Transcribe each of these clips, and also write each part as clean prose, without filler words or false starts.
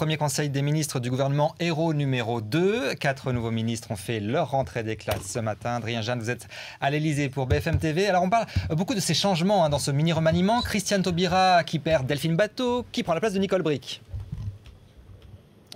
Premier conseil des ministres du gouvernement Hérault numéro 2. 4 nouveaux ministres ont fait leur rentrée des classes ce matin. Adrien Jeanne, vous êtes à l'Elysée pour BFM TV. Alors on parle beaucoup de ces changements dans ce mini-remaniement. Christiane Taubira qui perd Delphine Batho, qui prend la place de Nicole Bricq.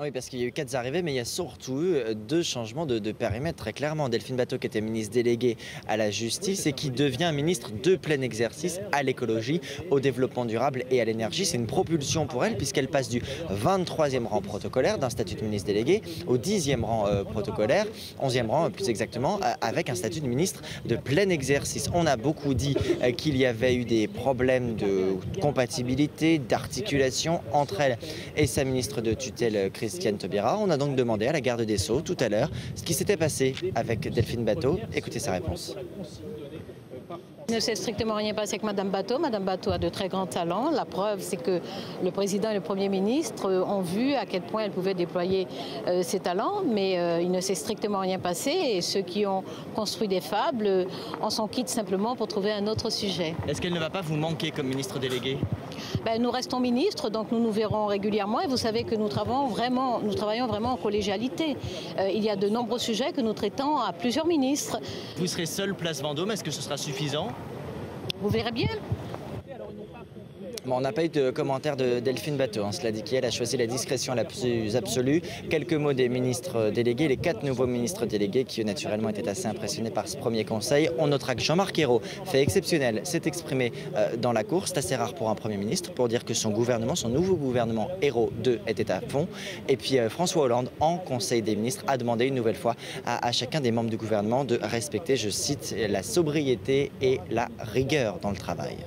Oui, parce qu'il y a eu 4 arrivées, mais il y a surtout eu 2 changements de périmètre, très clairement. Delphine Batho, qui était ministre déléguée à la justice et qui devient ministre de plein exercice à l'écologie, au développement durable et à l'énergie. C'est une propulsion pour elle, puisqu'elle passe du 23e rang protocolaire d'un statut de ministre délégué au 10e rang protocolaire, 11e rang plus exactement, avec un statut de ministre de plein exercice. On a beaucoup dit qu'il y avait eu des problèmes de compatibilité, d'articulation entre elle et sa ministre de tutelle, Christiane Taubira. On a donc demandé à la garde des Sceaux tout à l'heure ce qui s'était passé avec Delphine Batho. Écoutez sa réponse. Il ne s'est strictement rien passé avec Madame Batho. Madame Batho a de très grands talents. La preuve, c'est que le président et le Premier ministre ont vu à quel point elle pouvait déployer ses talents, mais il ne s'est strictement rien passé et ceux qui ont construit des fables en sont quittes simplement pour trouver un autre sujet. Est-ce qu'elle ne va pas vous manquer comme ministre déléguée ? Nous restons ministres, donc nous nous verrons régulièrement et vous savez que nous travaillons vraiment en collégialité. Il y a de nombreux sujets que nous traitons à plusieurs ministres. Vous serez seule place Vendôme, est-ce que ce sera suffisant ? Vous verrez bien. Bon, on n'a pas eu de commentaire de Delphine Batho. Cela dit qu'elle a choisi la discrétion la plus absolue. Quelques mots des ministres délégués, les 4 nouveaux ministres délégués qui naturellement étaient assez impressionnés par ce premier conseil. On notera que Jean-Marc Ayrault, fait exceptionnel, s'est exprimé dans la course. C'est assez rare pour un Premier ministre pour dire que son gouvernement, son nouveau gouvernement Ayrault 2 était à fond. Et puis François Hollande, en Conseil des ministres, a demandé une nouvelle fois à chacun des membres du gouvernement de respecter, je cite, la sobriété et la rigueur dans le travail.